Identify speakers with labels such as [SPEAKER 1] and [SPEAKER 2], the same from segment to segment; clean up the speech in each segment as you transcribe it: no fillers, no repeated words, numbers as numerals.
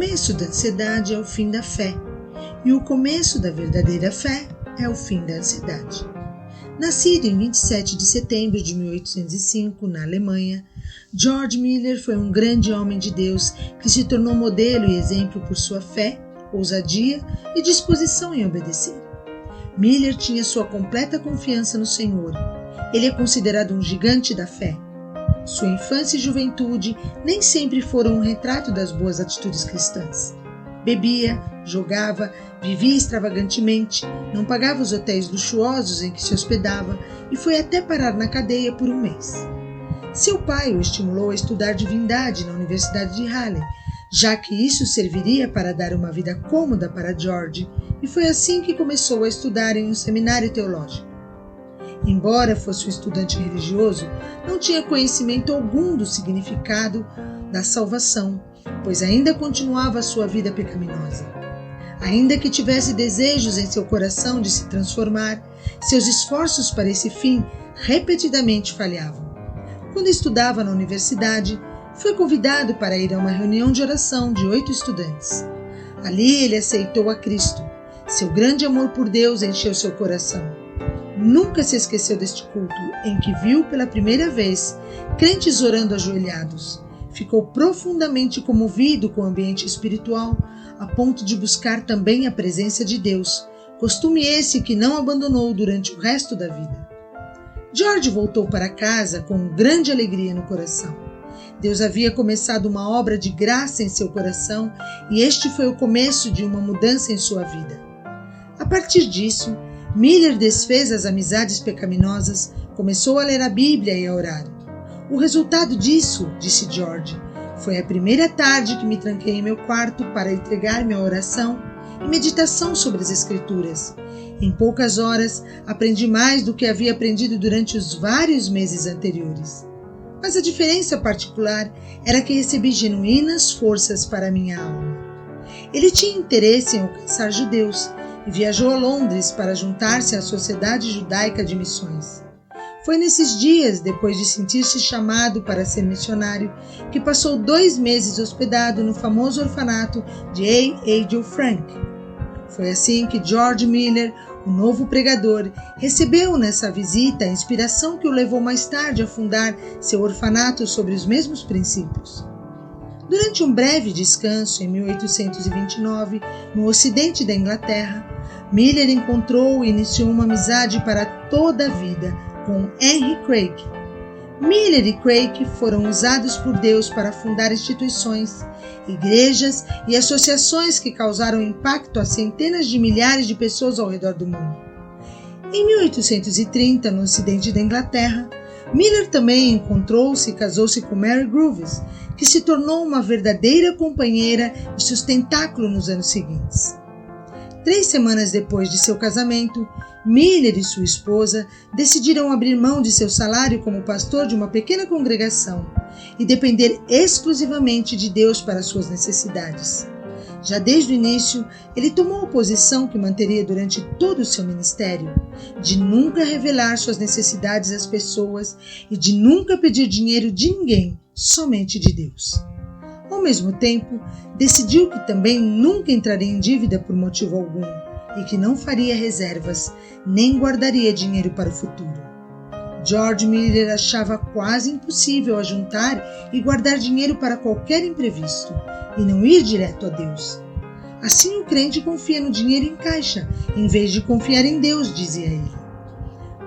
[SPEAKER 1] começo da ansiedade é o fim da fé, e o começo da verdadeira fé é o fim da ansiedade. Nascido em 27 de setembro de 1805, na Alemanha, George Miller foi um grande homem de Deus que se tornou modelo e exemplo por sua fé, ousadia e disposição em obedecer. Miller tinha sua completa confiança no Senhor. Ele é considerado um gigante da fé. Sua infância e juventude nem sempre foram um retrato das boas atitudes cristãs. Bebia, jogava, vivia extravagantemente, não pagava os hotéis luxuosos em que se hospedava e foi até parar na cadeia por um mês. Seu pai o estimulou a estudar divindade na Universidade de Halle, já que isso serviria para dar uma vida cômoda para George, e foi assim que começou a estudar em um seminário teológico. Embora fosse um estudante religioso, não tinha conhecimento algum do significado da salvação, pois ainda continuava a sua vida pecaminosa. Ainda que tivesse desejos em seu coração de se transformar, seus esforços para esse fim repetidamente falhavam. Quando estudava na universidade, foi convidado para ir a uma reunião de oração de 8 estudantes. Ali ele aceitou a Cristo. Seu grande amor por Deus encheu seu coração. Nunca se esqueceu deste culto, em que viu pela primeira vez crentes orando ajoelhados. Ficou profundamente comovido com o ambiente espiritual, a ponto de buscar também a presença de Deus, costume esse que não abandonou durante o resto da vida. George voltou para casa com grande alegria no coração. Deus havia começado uma obra de graça em seu coração e este foi o começo de uma mudança em sua vida. A partir disso, Miller desfez as amizades pecaminosas, começou a ler a Bíblia e a orar. O resultado disso, disse George, foi a primeira tarde que me tranquei em meu quarto para entregar-me à oração e meditação sobre as Escrituras. Em poucas horas, aprendi mais do que havia aprendido durante os vários meses anteriores. Mas a diferença particular era que recebi genuínas forças para minha alma. Ele tinha interesse em alcançar judeus e viajou a Londres para juntar-se à Sociedade Judaica de Missões. Foi nesses dias, depois de sentir-se chamado para ser missionário, que passou 2 meses hospedado no famoso orfanato de A. Adel Frank. Foi assim que George Miller, o novo pregador, recebeu nessa visita a inspiração que o levou mais tarde a fundar seu orfanato sobre os mesmos princípios. Durante um breve descanso em 1829, no ocidente da Inglaterra, Miller encontrou e iniciou uma amizade para toda a vida com Henry Craig. Miller e Craig foram usados por Deus para fundar instituições, igrejas e associações que causaram impacto a centenas de milhares de pessoas ao redor do mundo. Em 1830, no ocidente da Inglaterra, Miller também encontrou-se e casou-se com Mary Groves, que se tornou uma verdadeira companheira e sustentáculo nos anos seguintes. 3 semanas depois de seu casamento, Miller e sua esposa decidiram abrir mão de seu salário como pastor de uma pequena congregação e depender exclusivamente de Deus para suas necessidades. Já desde o início, ele tomou a posição que manteria durante todo o seu ministério, de nunca revelar suas necessidades às pessoas e de nunca pedir dinheiro de ninguém, somente de Deus. Ao mesmo tempo, decidiu que também nunca entraria em dívida por motivo algum e que não faria reservas, nem guardaria dinheiro para o futuro. George Miller achava quase impossível ajuntar e guardar dinheiro para qualquer imprevisto e não ir direto a Deus. Assim o crente confia no dinheiro em caixa, em vez de confiar em Deus, dizia ele.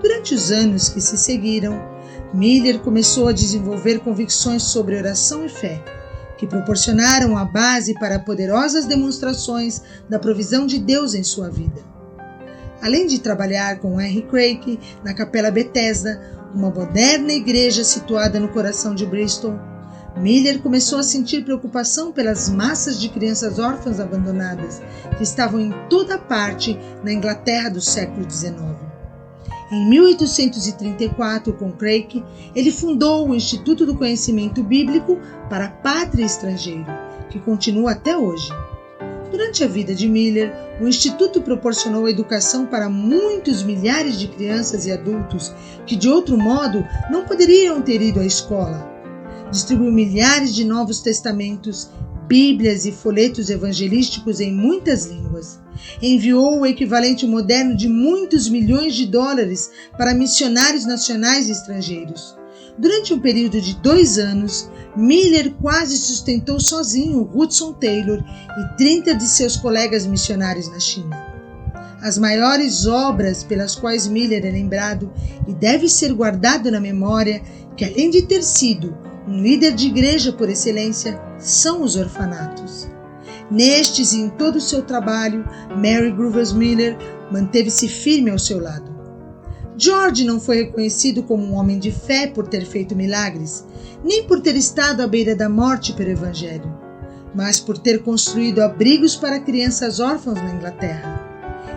[SPEAKER 1] Durante os anos que se seguiram, Miller começou a desenvolver convicções sobre oração e fé, que proporcionaram a base para poderosas demonstrações da provisão de Deus em sua vida. Além de trabalhar com Henry Craig na Capela Bethesda, uma moderna igreja situada no coração de Bristol, Miller começou a sentir preocupação pelas massas de crianças órfãs abandonadas que estavam em toda parte na Inglaterra do século XIX. Em 1834, com Craig, ele fundou o Instituto do Conhecimento Bíblico para a Pátria Estrangeiro, que continua até hoje. Durante a vida de Miller, o Instituto proporcionou educação para muitos milhares de crianças e adultos que, de outro modo, não poderiam ter ido à escola. Distribuiu milhares de Novos Testamentos, Bíblias e folhetos evangelísticos em muitas línguas. Enviou o equivalente moderno de muitos milhões de dólares para missionários nacionais e estrangeiros. Durante um período de 2 anos, Miller quase sustentou sozinho Hudson Taylor e 30 de seus colegas missionários na China. As maiores obras pelas quais Miller é lembrado e deve ser guardado na memória, que além de ter sido um líder de igreja por excelência, são os orfanatos. Nestes e em todo o seu trabalho, Mary Groves Miller manteve-se firme ao seu lado. George não foi reconhecido como um homem de fé por ter feito milagres, nem por ter estado à beira da morte pelo Evangelho, mas por ter construído abrigos para crianças órfãs na Inglaterra.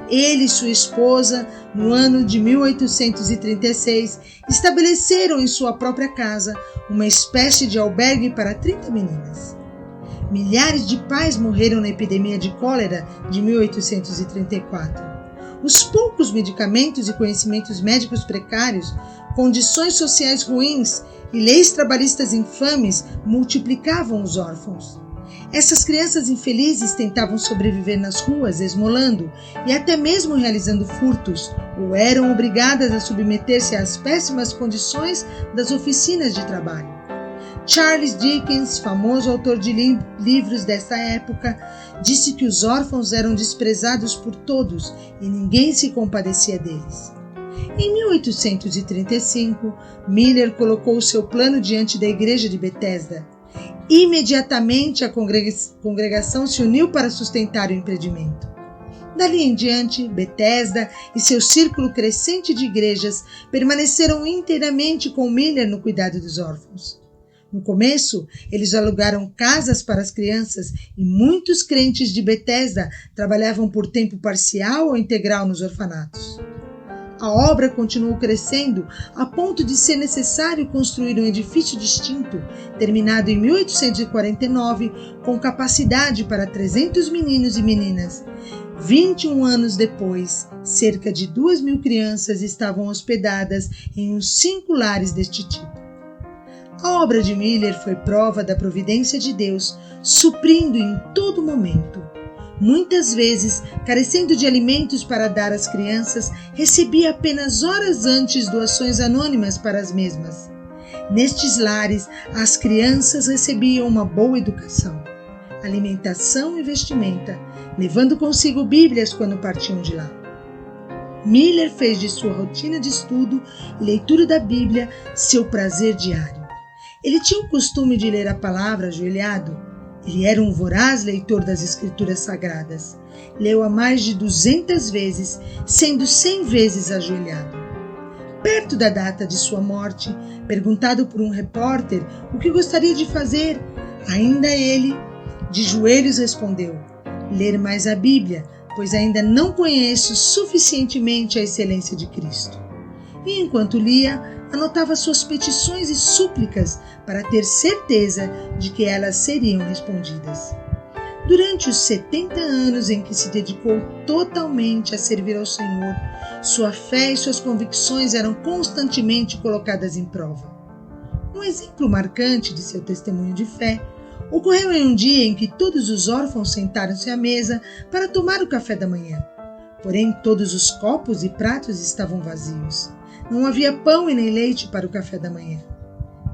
[SPEAKER 1] Ele e sua esposa, no ano de 1836, estabeleceram em sua própria casa uma espécie de albergue para 30 meninas. Milhares de pais morreram na epidemia de cólera de 1834. Os poucos medicamentos e conhecimentos médicos precários, condições sociais ruins e leis trabalhistas infames multiplicavam os órfãos. Essas crianças infelizes tentavam sobreviver nas ruas, esmolando e até mesmo realizando furtos, ou eram obrigadas a submeter-se às péssimas condições das oficinas de trabalho. Charles Dickens, famoso autor de livros desta época, disse que os órfãos eram desprezados por todos e ninguém se compadecia deles. Em 1835, Miller colocou seu plano diante da igreja de Bethesda. Imediatamente a congregação se uniu para sustentar o empreendimento. Dali em diante, Bethesda e seu círculo crescente de igrejas permaneceram inteiramente com Miller no cuidado dos órfãos. No começo, eles alugaram casas para as crianças e muitos crentes de Bethesda trabalhavam por tempo parcial ou integral nos orfanatos. A obra continuou crescendo a ponto de ser necessário construir um edifício distinto, terminado em 1849, com capacidade para 300 meninos e meninas. 21 anos depois, cerca de 2.000 crianças estavam hospedadas em uns 5 lares deste tipo. A obra de Miller foi prova da providência de Deus, suprindo em todo momento. Muitas vezes, carecendo de alimentos para dar às crianças, recebia apenas horas antes doações anônimas para as mesmas. Nestes lares, as crianças recebiam uma boa educação, alimentação e vestimenta, levando consigo Bíblias quando partiam de lá. Miller fez de sua rotina de estudo e leitura da Bíblia seu prazer diário. Ele tinha o costume de ler a palavra ajoelhado. Ele era um voraz leitor das Escrituras Sagradas. Leu-a mais de 200 vezes, sendo 100 vezes ajoelhado. Perto da data de sua morte, perguntado por um repórter o que gostaria de fazer, ainda ele, de joelhos, respondeu: ler mais a Bíblia, pois ainda não conheço suficientemente a excelência de Cristo. E enquanto lia, anotava suas petições e súplicas para ter certeza de que elas seriam respondidas. Durante os 70 anos em que se dedicou totalmente a servir ao Senhor, sua fé e suas convicções eram constantemente colocadas em prova. Um exemplo marcante de seu testemunho de fé ocorreu em um dia em que todos os órfãos sentaram-se à mesa para tomar o café da manhã. Porém, todos os copos e pratos estavam vazios. Não havia pão e nem leite para o café da manhã.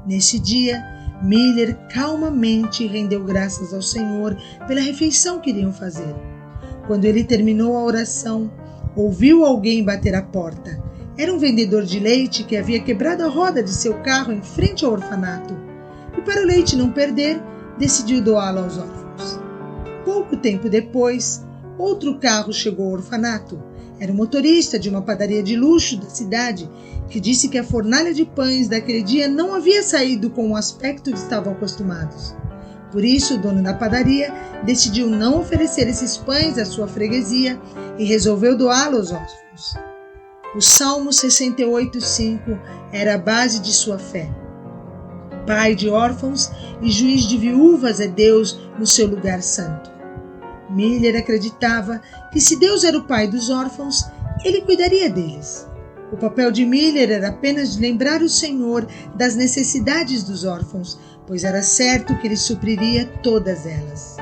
[SPEAKER 1] Neste dia, Miller calmamente rendeu graças ao Senhor pela refeição que iriam fazer. Quando ele terminou a oração, ouviu alguém bater à porta. Era um vendedor de leite que havia quebrado a roda de seu carro em frente ao orfanato e, para o leite não perder, decidiu doá-lo aos órfãos. Pouco tempo depois, outro carro chegou ao orfanato. Era o motorista de uma padaria de luxo da cidade que disse que a fornalha de pães daquele dia não havia saído com o aspecto que estavam acostumados. Por isso, o dono da padaria decidiu não oferecer esses pães à sua freguesia e resolveu doá-los aos órfãos. O Salmo 68:5 era a base de sua fé. Pai de órfãos e juiz de viúvas é Deus no seu lugar santo. Miller acreditava que se Deus era o pai dos órfãos, ele cuidaria deles. O papel de Miller era apenas de lembrar o Senhor das necessidades dos órfãos, pois era certo que ele supriria todas elas.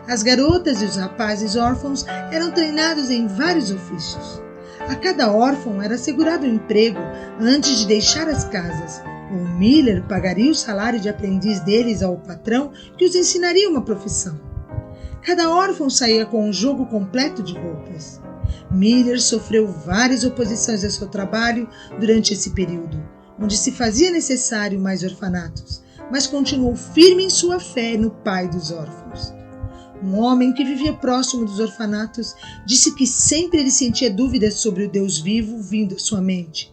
[SPEAKER 1] As garotas e os rapazes órfãos eram treinados em vários ofícios. A cada órfão era assegurado um emprego antes de deixar as casas. O Miller pagaria o salário de aprendiz deles ao patrão, que os ensinaria uma profissão. Cada órfão saía com um jogo completo de roupas. Miller sofreu várias oposições a seu trabalho durante esse período, onde se fazia necessário mais orfanatos, mas continuou firme em sua fé no Pai dos órfãos. Um homem que vivia próximo dos orfanatos disse que sempre ele sentia dúvidas sobre o Deus vivo vindo à sua mente.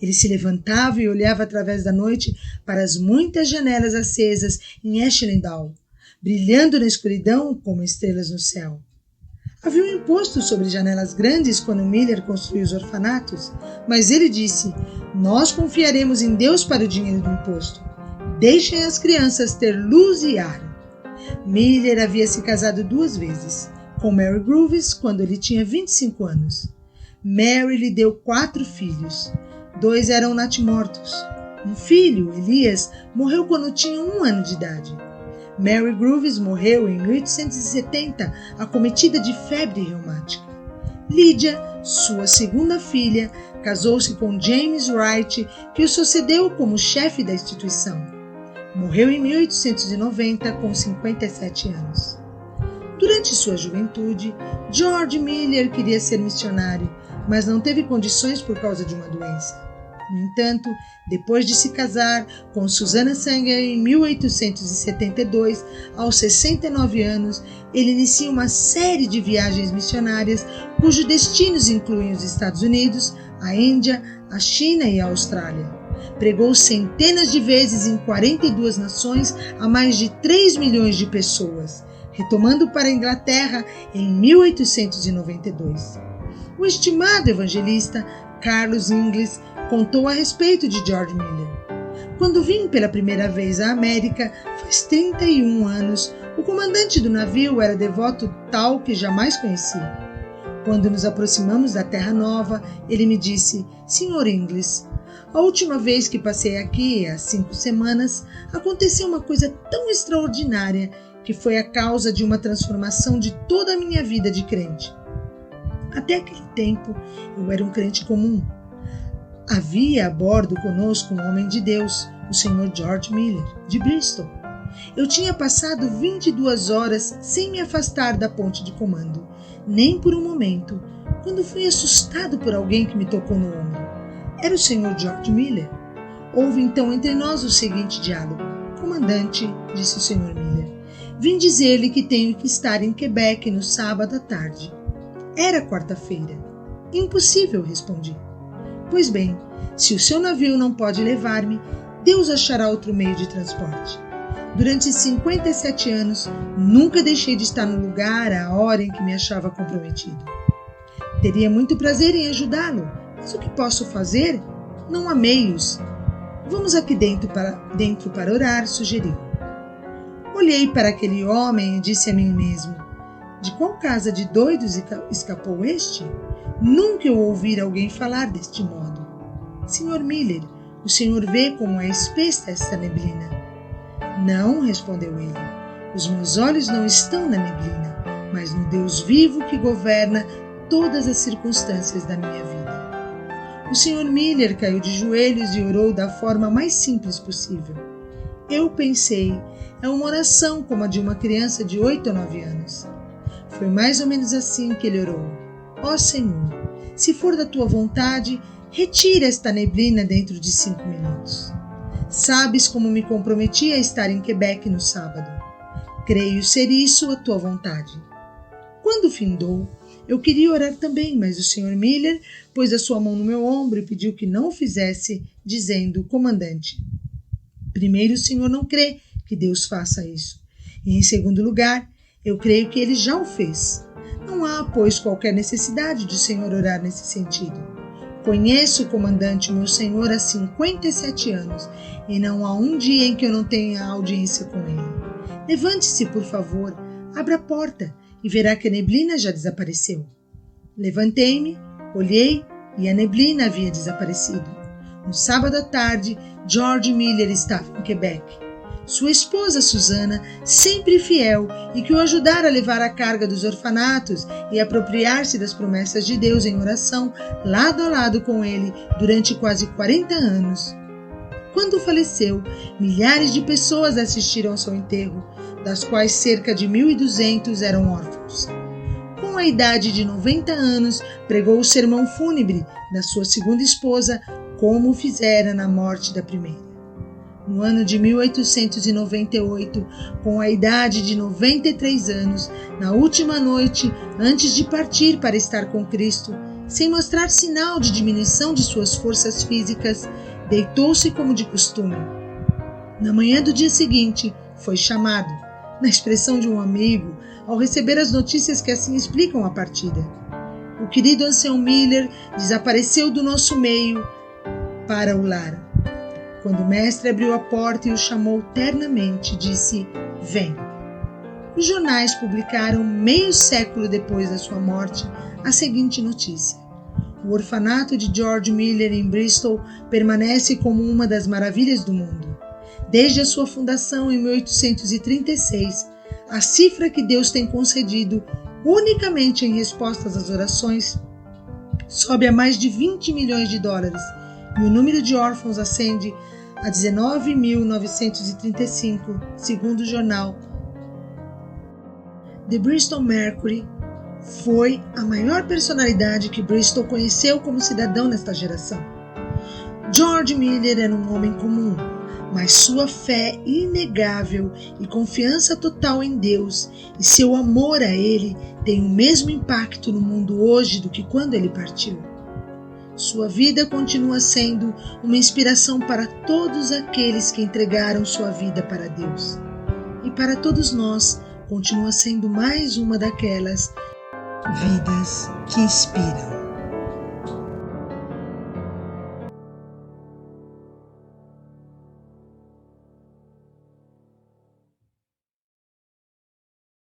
[SPEAKER 1] Ele se levantava e olhava através da noite para as muitas janelas acesas em Ashlendale, brilhando na escuridão como estrelas no céu. Havia um imposto sobre janelas grandes quando Miller construiu os orfanatos, mas ele disse: "Nós confiaremos em Deus para o dinheiro do imposto. Deixem as crianças ter luz e ar." Miller havia se casado 2 vezes, com Mary Grooves quando ele tinha 25 anos. Mary lhe deu 4 filhos. 2 eram natimortos. Um filho, Elias, morreu quando tinha 1 ano de idade. Mary Grooves morreu em 1870, acometida de febre reumática. Lydia, sua segunda filha, casou-se com James Wright, que o sucedeu como chefe da instituição. Morreu em 1890, com 57 anos. Durante sua juventude, George Miller queria ser missionário, mas não teve condições por causa de uma doença. No entanto, depois de se casar com Susanna Sanger em 1872, aos 69 anos, ele inicia uma série de viagens missionárias cujos destinos incluem os Estados Unidos, a Índia, a China e a Austrália. Pregou centenas de vezes em 42 nações a mais de 3 milhões de pessoas, retomando para a Inglaterra em 1892. O estimado evangelista Carlos Inglis contou a respeito de George Miller. Quando vim pela primeira vez à América, faz 31 anos, o comandante do navio era devoto tal que jamais conheci. Quando nos aproximamos da Terra Nova, ele me disse: "Sr. Inglis, a última vez que passei aqui, há 5 semanas, aconteceu uma coisa tão extraordinária que foi a causa de uma transformação de toda a minha vida de crente. Até aquele tempo, eu era um crente comum. Havia a bordo conosco um homem de Deus, o Sr. George Miller, de Bristol. Eu tinha passado 22 horas sem me afastar da ponte de comando, nem por um momento, quando fui assustado por alguém que me tocou no ombro. Era o Sr. George Miller. Houve então entre nós o seguinte diálogo: "Comandante", disse o Sr. Miller, "vim dizer-lhe que tenho que estar em Quebec no sábado à tarde." Era quarta-feira. "Impossível", respondi. "Pois bem, se o seu navio não pode levar-me, Deus achará outro meio de transporte. Durante 57 anos, nunca deixei de estar no lugar à hora em que me achava comprometido. Teria muito prazer em ajudá-lo, mas o que posso fazer? Não há meios. Vamos aqui dentro para orar", sugeriu. Olhei para aquele homem e disse a mim mesmo: "De qual casa de doidos escapou este? Nunca eu ouvira alguém falar deste modo." "Sr. Miller, o senhor vê como é espessa esta neblina?" "Não", respondeu ele, "os meus olhos não estão na neblina, mas no Deus vivo que governa todas as circunstâncias da minha vida." O Sr. Miller caiu de joelhos e orou da forma mais simples possível. Eu pensei, é uma oração como a de uma criança de 8 ou 9 anos. Foi mais ou menos assim que ele orou: "Ó Senhor, se for da tua vontade, retira esta neblina dentro de 5 minutos. Sabes como me comprometi a estar em Quebec no sábado. Creio ser isso a tua vontade." Quando findou, eu queria orar também, mas o Sr. Miller pôs a sua mão no meu ombro e pediu que não o fizesse, dizendo: "Comandante, primeiro, o senhor não crê que Deus faça isso. E, em segundo lugar, eu creio que ele já o fez. Não há, pois, qualquer necessidade de o senhor orar nesse sentido. Conheço o comandante, meu senhor, há 57 anos, e não há um dia em que eu não tenha audiência com ele. Levante-se, por favor, abra a porta e verá que a neblina já desapareceu." Levantei-me, olhei e a neblina havia desaparecido. No sábado à tarde, George Miller estava em Quebec. Sua esposa Susana, sempre fiel e que o ajudara a levar a carga dos orfanatos e apropriar-se das promessas de Deus em oração, lado a lado com ele, durante quase 40 anos. Quando faleceu, milhares de pessoas assistiram ao seu enterro, das quais cerca de 1.200 eram órfãos. Com a idade de 90 anos, pregou o sermão fúnebre da sua segunda esposa, como fizera na morte da primeira. No ano de 1898, com a idade de 93 anos, na última noite, antes de partir para estar com Cristo, sem mostrar sinal de diminuição de suas forças físicas, deitou-se como de costume. Na manhã do dia seguinte, foi chamado, na expressão de um amigo, ao receber as notícias que assim explicam a partida. O querido ancião Miller desapareceu do nosso meio para o lar. Quando o mestre abriu a porta e o chamou ternamente, disse: "Vem." Os jornais publicaram, meio século depois da sua morte, a seguinte notícia: o orfanato de George Miller em Bristol permanece como uma das maravilhas do mundo. Desde a sua fundação em 1836, a cifra que Deus tem concedido unicamente em respostas às orações sobe a mais de 20 milhões de dólares e o número de órfãos ascende a 19.935, segundo o jornal The Bristol Mercury. Foi a maior personalidade que Bristol conheceu como cidadão nesta geração. George Miller era um homem comum, mas sua fé inegável e confiança total em Deus e seu amor a Ele têm o mesmo impacto no mundo hoje do que quando ele partiu. Sua vida continua sendo uma inspiração para todos aqueles que entregaram sua vida para Deus. E para todos nós, continua sendo mais uma daquelas vidas que inspiram.